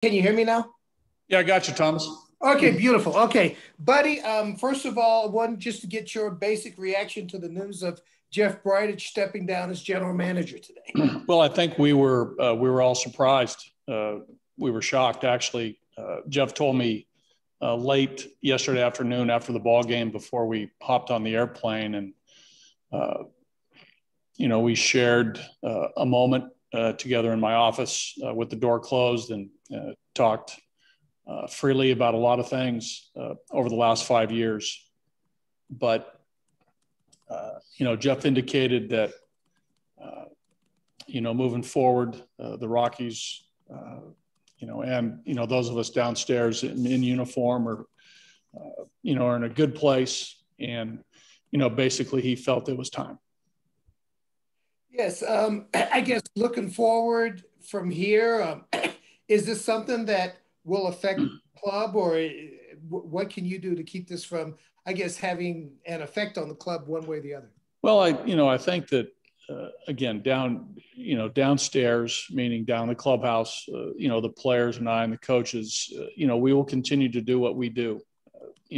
Can you hear me now? Yeah, I got you, Thomas. Okay, beautiful. Okay, buddy. First of all, one just to get your basic reaction to the news of Jeff Bridich stepping down as general manager today. Well, I think we were all surprised. We were shocked, actually. Jeff told me late yesterday afternoon after the ball game before we hopped on the airplane, and we shared a moment together in my office with the door closed and talked freely about a lot of things over the last 5 years. But, Jeff indicated that, moving forward, the Rockies, and, those of us downstairs in uniform are in a good place. And, basically he felt it was time. Yes. I guess looking forward from here, is this something that will affect the club, or what can you do to keep this from, I guess, having an effect on the club one way or the other? Well, I think that, again, downstairs, meaning down the clubhouse, the players and I and the coaches, we will continue to do what we do.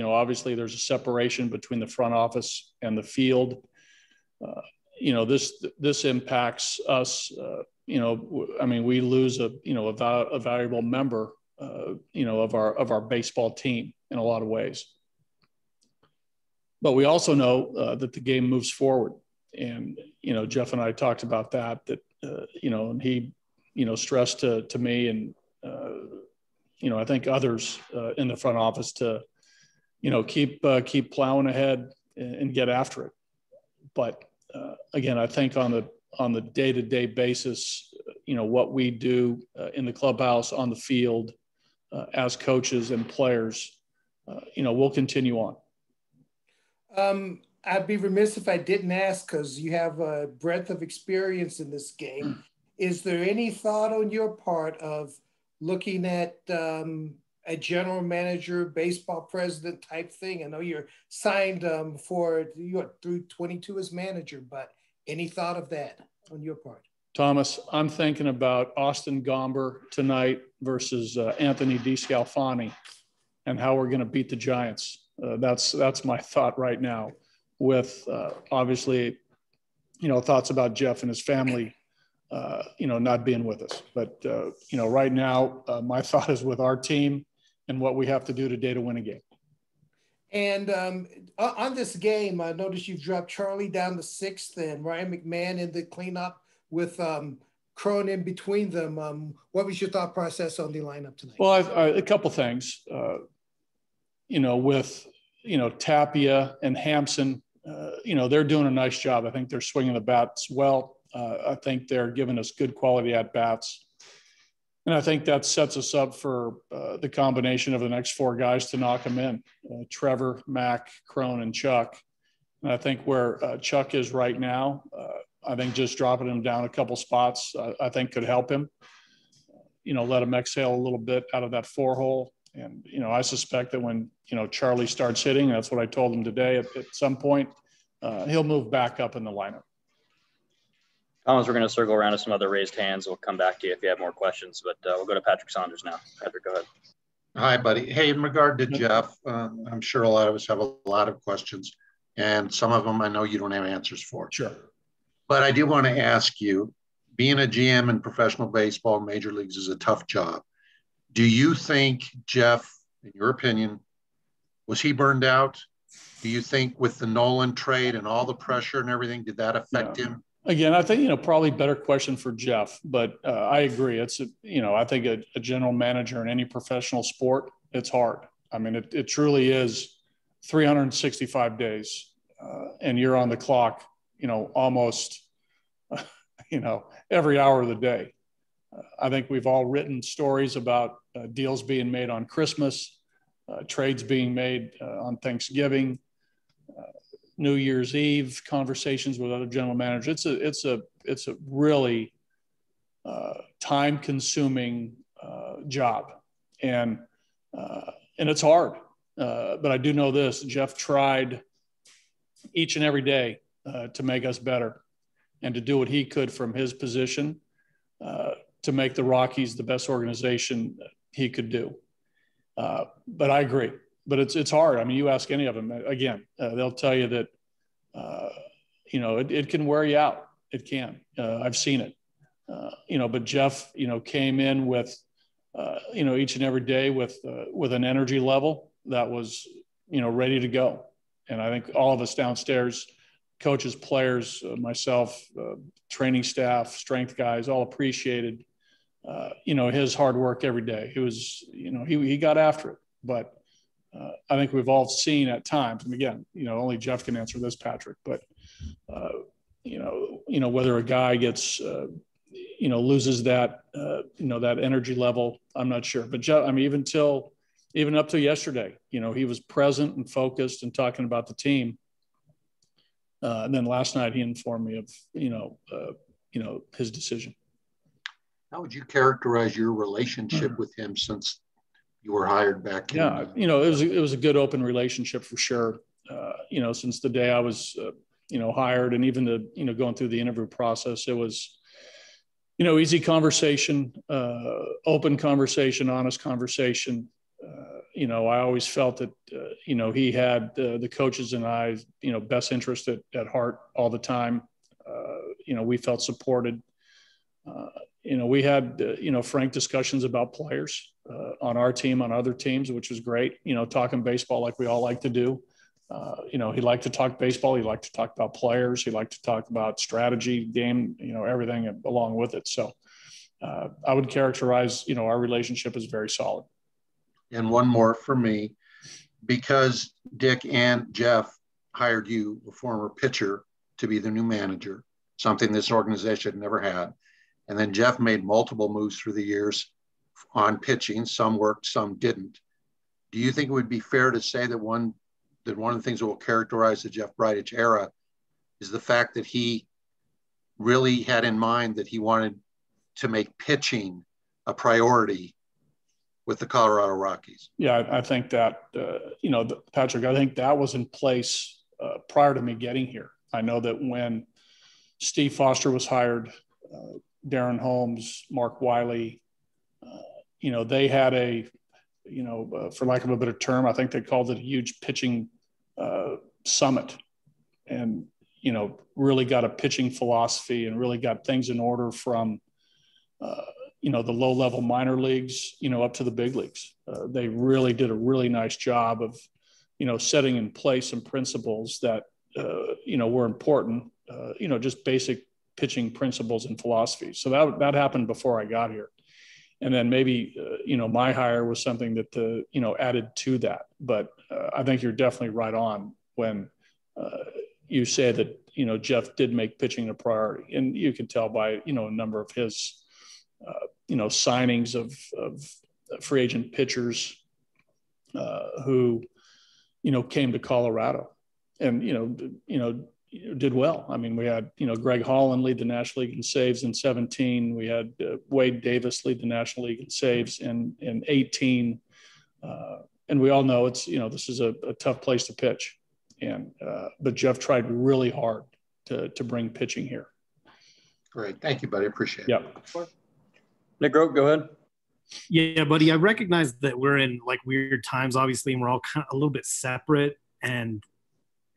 Obviously there's a separation between the front office and the field. This impacts us. We lose a valuable member, of our baseball team in a lot of ways. But we also know that the game moves forward, and Jeff and I talked about that. And he stressed to me, and I think others in the front office to keep plowing ahead and get after it. But again, I think on the day-to-day basis, what we do in the clubhouse, on the field, as coaches and players, we'll continue on. I'd be remiss if I didn't ask, because you have a breadth of experience in this game. Is there any thought on your part of looking at a general manager, baseball president type thing? I know you're signed through 22 as manager, but any thought of that on your part? Thomas, I'm thinking about Austin Gomber tonight versus Anthony DeScalfani, and how we're going to beat the Giants. That's my thought right now, with obviously, thoughts about Jeff and his family, not being with us. But, right now, my thought is with our team and what we have to do today to win a game. And on this game, I noticed you've dropped Charlie down to 6th and Ryan McMahon in the cleanup with Crone in between them. What was your thought process on the lineup tonight? Well, a couple things. With Tapia and Hampson, they're doing a nice job. I think they're swinging the bats well. I think they're giving us good quality at bats. And I think that sets us up for the combination of the next 4 guys to knock them in: Trevor, Mac, Crone, and Chuck. And I think where Chuck is right now, I think just dropping him down a couple spots, I think could help him, let him exhale a little bit out of that 4 hole. And, I suspect that when, Charlie starts hitting, that's what I told him today, at some point, he'll move back up in the lineup. Thomas, we're going to circle around to some other raised hands. We'll come back to you if you have more questions, but we'll go to Patrick Saunders now. Patrick, go ahead. Hi, buddy. Hey, in regard to Jeff, I'm sure a lot of us have a lot of questions, and some of them I know you don't have answers for. Sure. But I do want to ask you, being a GM in professional baseball, major leagues, is a tough job. Do you think Jeff, in your opinion, was he burned out? Do you think with the Nolan trade and all the pressure and everything, did that affect him? Again, I think, probably better question for Jeff, but I agree. It's, I think a general manager in any professional sport, it's hard. I mean, it truly is 365 days and you're on the clock, almost, every hour of the day. I think we've all written stories about deals being made on Christmas, trades being made on Thanksgiving, New Year's Eve, conversations with other general managers. It's a really time-consuming job, and it's hard. But I do know this: Jeff tried each and every day to make us better, and to do what he could from his position to make the Rockies the best organization he could do. But I agree. But it's hard. I mean, you ask any of them, again, they'll tell you that, it can wear you out. It can. I've seen it. But Jeff, came in with, each and every day with an energy level that was, ready to go. And I think all of us downstairs, coaches, players, myself, training staff, strength guys, all appreciated, his hard work every day. He was, he got after it. But I think we've all seen at times, and again, only Jeff can answer this, Patrick, but, whether a guy gets, loses that, that energy level, I'm not sure. But Jeff, I mean, even up to yesterday, he was present and focused and talking about the team. And then last night he informed me of, his decision. How would you characterize your relationship with him since you were hired back in? Yeah, it was a good open relationship for sure. Since the day I was, hired, and even the, going through the interview process, it was, easy conversation, open conversation, honest conversation. I always felt that, he had the coaches and I, best interest at heart all the time. We felt supported. We had, frank discussions about players on our team, on other teams, which was great, talking baseball like we all like to do. He liked to talk baseball. He liked to talk about players. He liked to talk about strategy, game, everything along with it. So I would characterize, our relationship as very solid. And one more for me, because Dick and Jeff hired you, a former pitcher, to be the new manager, something this organization had never had. And then Jeff made multiple moves through the years on pitching. Some worked, some didn't. Do you think it would be fair to say that one of the things that will characterize the Jeff Bridich era is the fact that he really had in mind that he wanted to make pitching a priority with the Colorado Rockies? Yeah, I think that, Patrick, I think that was in place prior to me getting here. I know that when Steve Foster was hired, Darren Holmes, Mark Wiley, they had a, for lack of a better term, I think they called it a huge pitching summit, and, really got a pitching philosophy and really got things in order from, the low-level minor leagues, up to the big leagues. They really did a really nice job of, setting in place some principles that, were important, just basic pitching principles and philosophies. So that happened before I got here. And then maybe, my hire was something that, added to that. But I think you're definitely right on when you say that, Jeff did make pitching a priority. And you can tell by, a number of his, signings of free agent pitchers who, came to Colorado and, did well. I mean, we had, Greg Holland lead the National League in saves in 17. We had Wade Davis lead the National League in saves in 18. And we all know it's, this is a tough place to pitch. And, but Jeff tried really hard to bring pitching here. Great. Thank you, buddy. I appreciate it. Yep. Nick Grote, go ahead. Yeah, buddy, I recognize that we're in like weird times, obviously, and we're all kind of a little bit separate, and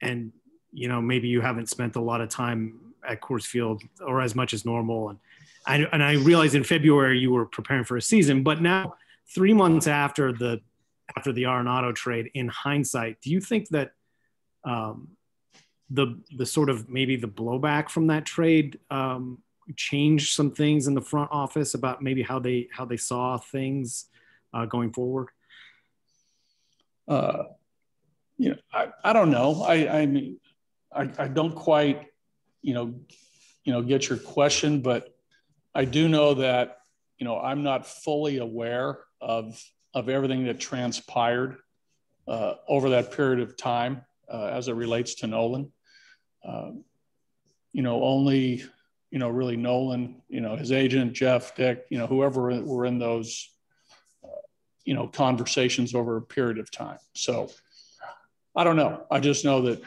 maybe you haven't spent a lot of time at Coors Field or as much as normal. And I realize in February you were preparing for a season, but now 3 months after the Arenado trade, in hindsight, do you think that the sort of maybe the blowback from that trade changed some things in the front office about maybe how they saw things going forward? I don't know. I mean, I don't quite, get your question, but I do know that, I'm not fully aware of everything that transpired over that period of time as it relates to Nolan. Only, really Nolan, his agent, Jeff, Dick, whoever were in those, conversations over a period of time. So I don't know. I just know that,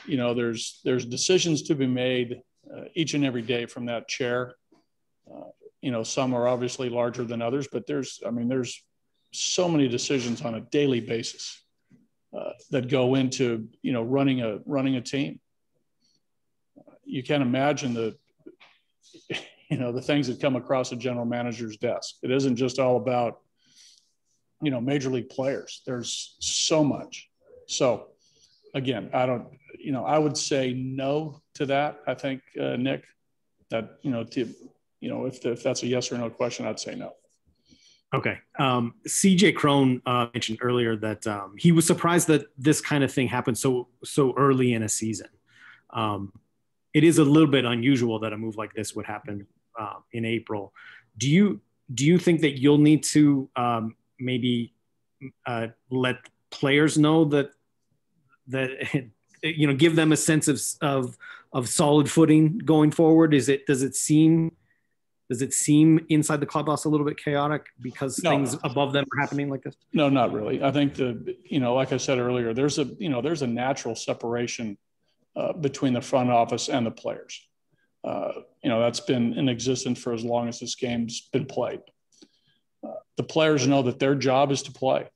there's decisions to be made each and every day from that chair. Some are obviously larger than others, but there's so many decisions on a daily basis that go into, running a team. You can't imagine the things that come across a general manager's desk. It isn't just all about, major league players. There's so much. So again, I would say no to that. I think, Nick, that, if that's a yes or no question, I'd say no. Okay. CJ Crone mentioned earlier that he was surprised that this kind of thing happened so early in a season. It is a little bit unusual that a move like this would happen in April. Do you think that you'll need to maybe let players know that give them a sense of solid footing going forward? Does it seem inside the clubhouse a little bit chaotic because things above them are happening like this? No, not really. I think like I said earlier, there's a natural separation between the front office and the players. That's been in existence for as long as this game's been played. The players know that their job is to play.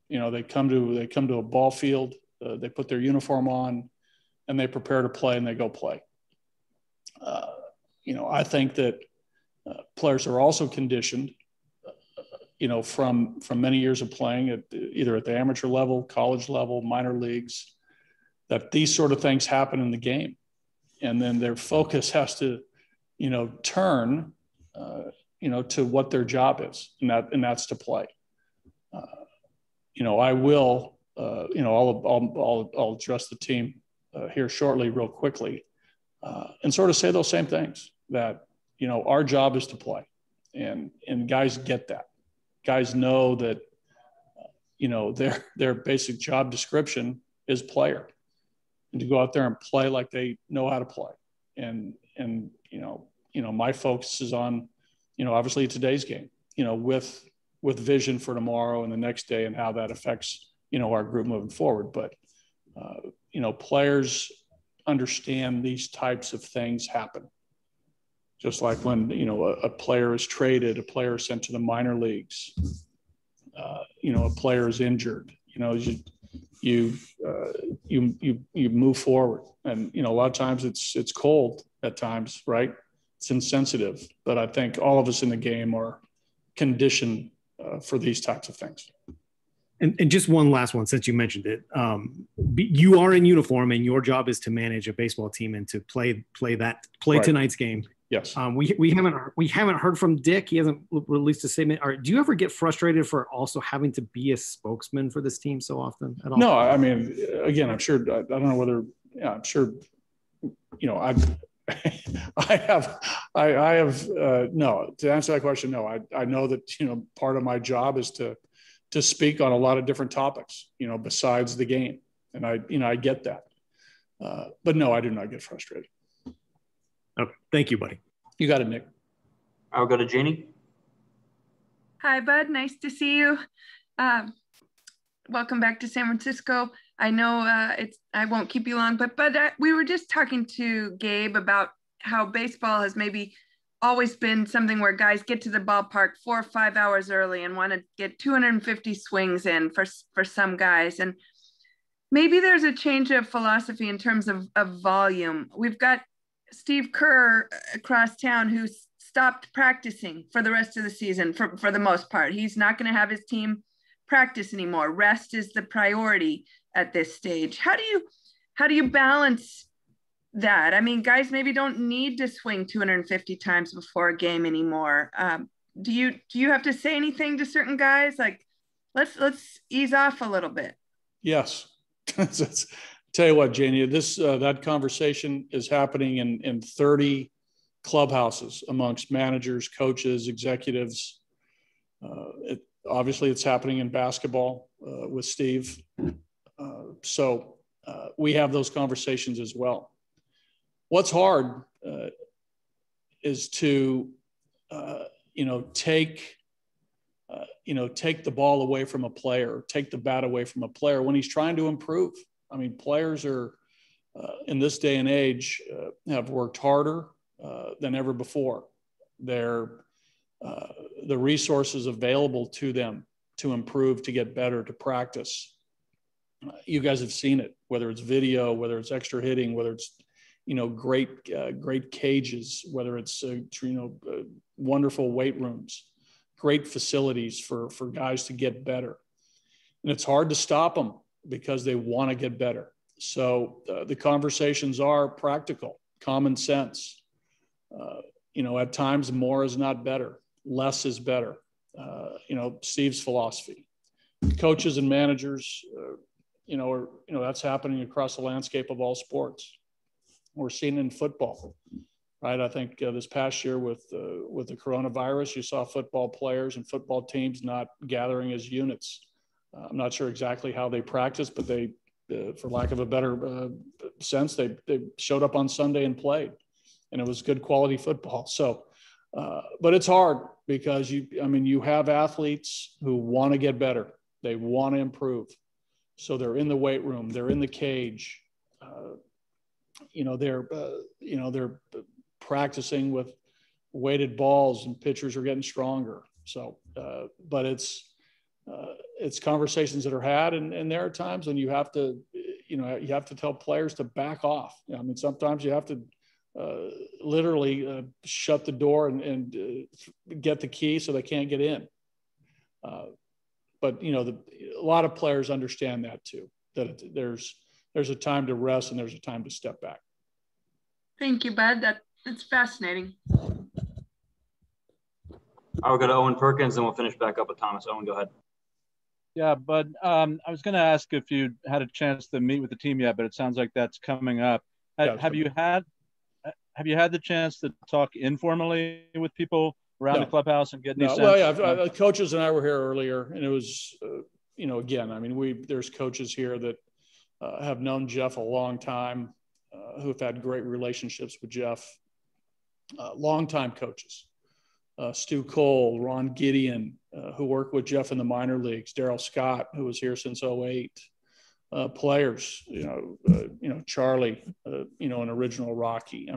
They come to a ball field, they put their uniform on, and they prepare to play, and they go play. I think that players are also conditioned, from many years of playing either at the amateur level, college level, minor leagues, that these sort of things happen in the game. And then their focus has to, turn, to what their job is, and that's to play. I will, I'll address the team here shortly, real quickly, and sort of say those same things, that, our job is to play, and guys get that. Guys know that, their basic job description is player, and to go out there and play like they know how to play. And my focus is on, obviously today's game, with vision for tomorrow and the next day, and how that affects, our group moving forward. But, players understand these types of things happen. Just like when, a player is traded, a player is sent to the minor leagues, a player is injured, you move forward. And, a lot of times it's cold at times, right? It's insensitive, but I think all of us in the game are conditioned for these types of things. And just one last one, since you mentioned it, you are in uniform, and your job is to manage a baseball team and to play right. Tonight's game. Yes. We haven't heard from Dick. He hasn't released a statement. Do you ever get frustrated for also having to be a spokesman for this team so often at all? No, I mean, again, I'm sure, I don't know whether, I'm sure, I have no, to answer that question. No, I know that, part of my job is to speak on a lot of different topics, besides the game. And I get that. But no, I do not get frustrated. Okay. Thank you, buddy. You got it, Nick. I'll go to Jeannie. Hi, Bud. Nice to see you. Welcome back to San Francisco. I know I won't keep you long, but we were just talking to Gabe about how baseball has maybe always been something where guys get to the ballpark 4 or 5 hours early and want to get 250 swings in for some guys. And maybe there's a change of philosophy in terms of volume. We've got Steve Kerr across town who's stopped practicing for the rest of the season for the most part. He's not going to have his team practice anymore. Rest is the priority at this stage. How do you balance that? I mean, guys maybe don't need to swing 250 times before a game anymore. Do you have to say anything to certain guys like, let's ease off a little bit? Yes. Tell you what, Janie, that conversation is happening in 30 clubhouses amongst managers, coaches, executives. Obviously, it's happening in basketball with Steve. So we have those conversations as well. What's hard is to, take the ball away from a player, take the bat away from a player when he's trying to improve. I mean, players are in this day and age have worked harder than ever before. The resources available to them to improve, to get better, to practice. You guys have seen it, whether it's video, whether it's extra hitting, whether it's, great cages, whether it's, wonderful weight rooms, great facilities for guys to get better. And it's hard to stop them because they want to get better. So the conversations are practical, common sense. At times more is not better, less is better. Steve's philosophy. Coaches and managers, that's happening across the landscape of all sports. We're seeing it in football, right? I think this past year with the coronavirus, you saw football players and football teams not gathering as units. I'm not sure exactly how they practiced, but they, for lack of a better sense, they showed up on Sunday and played, and it was good quality football. So, but it's hard because you have athletes who want to get better. They want to improve. So they're in the weight room, they're in the cage, they're practicing with weighted balls, and pitchers are getting stronger. So, but it's conversations that are had, and there are times when you have to tell players to back off. Sometimes you have to literally shut the door and get the key so they can't get in. But a lot of players understand that too, that there's a time to rest and there's a time to step back. Thank you, Bud. That's fascinating. I'll go to Owen Perkins and we'll finish back up with Thomas. Owen, go ahead. Yeah, Bud, I was going to ask if you had a chance to meet with the team yet, but it sounds like that's coming up. Have you had the chance to talk informally with people around the clubhouse and get any sense? Well, yeah, coaches and I were here earlier, and it was, again, there's coaches here that have known Jeff a long time, who have had great relationships with Jeff, longtime coaches. Stu Cole, Ron Gideon, who worked with Jeff in the minor leagues, Daryl Scott, who was here since '08, players, Charlie, an original Rocky.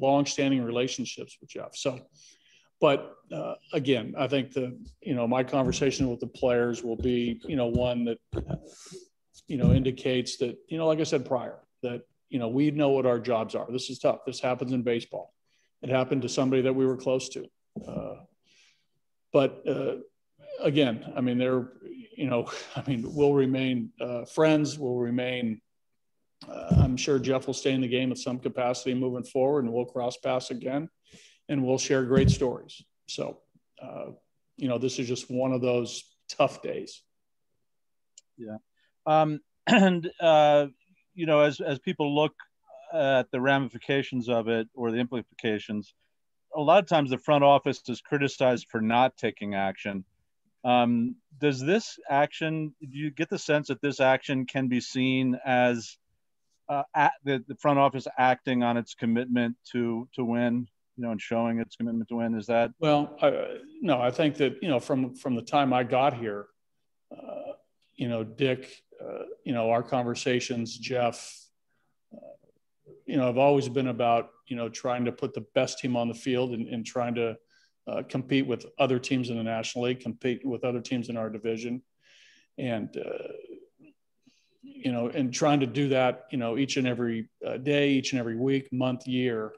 Long-standing relationships with Jeff. So, but again, I think my conversation with the players will be, one that, indicates that, like I said prior, that, we know what our jobs are. This is tough. This happens in baseball. It happened to somebody that we were close to. But again, we'll remain friends. We'll remain, I'm sure Jeff will stay in the game at some capacity moving forward, and we'll cross paths again, and we'll share great stories. So, this is just one of those tough days. Yeah. As people look at the ramifications of it or the implications, a lot of times the front office is criticized for not taking action. Does this action, do you get the sense that this action can be seen as the front office acting on its commitment to win, and showing its commitment to win? Is that? Well, no, I think that, from the time I got here, Dick, our conversations, Jeff, have always been about, trying to put the best team on the field and trying to compete with other teams in the National League, compete with other teams in our division. And, and trying to do that, each and every day, each and every week, month, year,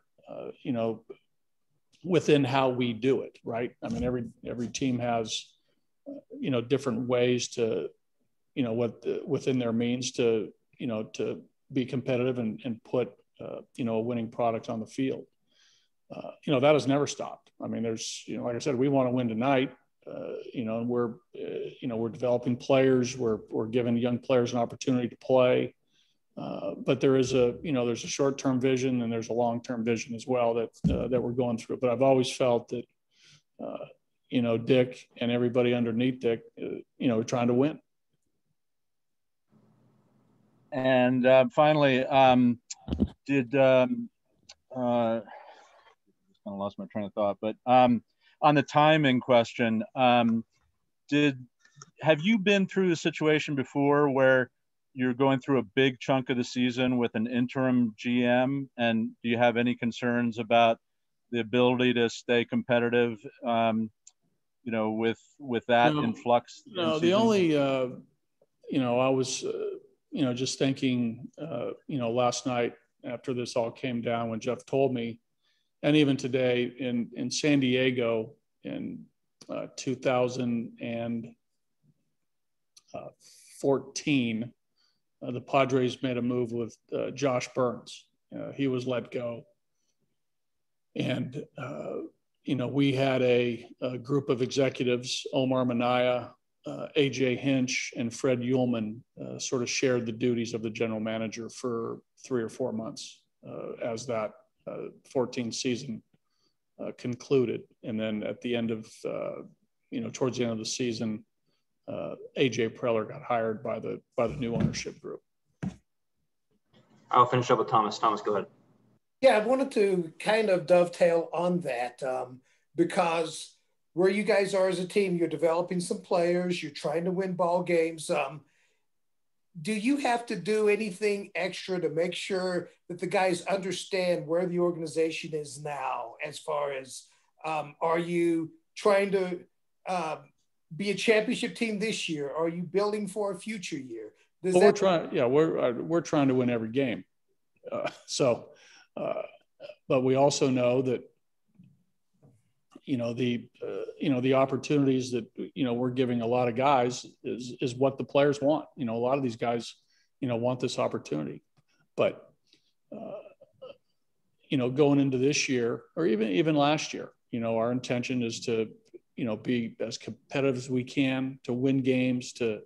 within how we do it, right? Every team has, different ways to, within their means to, to be competitive and put, a winning product on the field. That has never stopped. There's, like I said, we want to win tonight, and we're developing players. We're giving young players an opportunity to play. But there's a short-term vision and there's a long-term vision as well that we're going through. But I've always felt that, Dick and everybody underneath Dick, are trying to win. And finally, I kind of lost my train of thought, but on the timing question, have you been through a situation before where you're going through a big chunk of the season with an interim GM, and do you have any concerns about the ability to stay competitive, you know, with that influx? No, the only, you know, I was, you know, just thinking, you know, last night after this all came down, when Jeff told me, and even today in San Diego in 2014, the Padres made a move with Josh Burns. He was let go. And, you know, we had a group of executives, Omar Minaya, AJ Hinch, and Fred Ullman, sort of shared the duties of the general manager for 3 or 4 months as that 14 season concluded. And then at the end of, you know, towards the end of the season, AJ Preller got hired by the new ownership group. I'll finish up with Thomas. Thomas, go ahead. Yeah, I wanted to kind of dovetail on that because where you guys are as a team, you're developing some players, you're trying to win ball games. Do you have to do anything extra to make sure that the guys understand where the organization is now, as far as are you trying to be a championship team this year? Are you building for a future year? Well, we're trying, yeah, we're trying to win every game. But we also know that, you know, the opportunities that, you know, we're giving a lot of guys is what the players want. You know, a lot of these guys, you know, want this opportunity, but, you know, going into this year or even last year, you know, our intention is to, you know, be as competitive as we can, to win games, to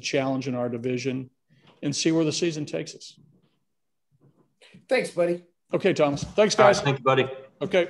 challenge in our division and see where the season takes us. Thanks, buddy. Okay, Thomas. Thanks, guys. Thank you, buddy. Okay.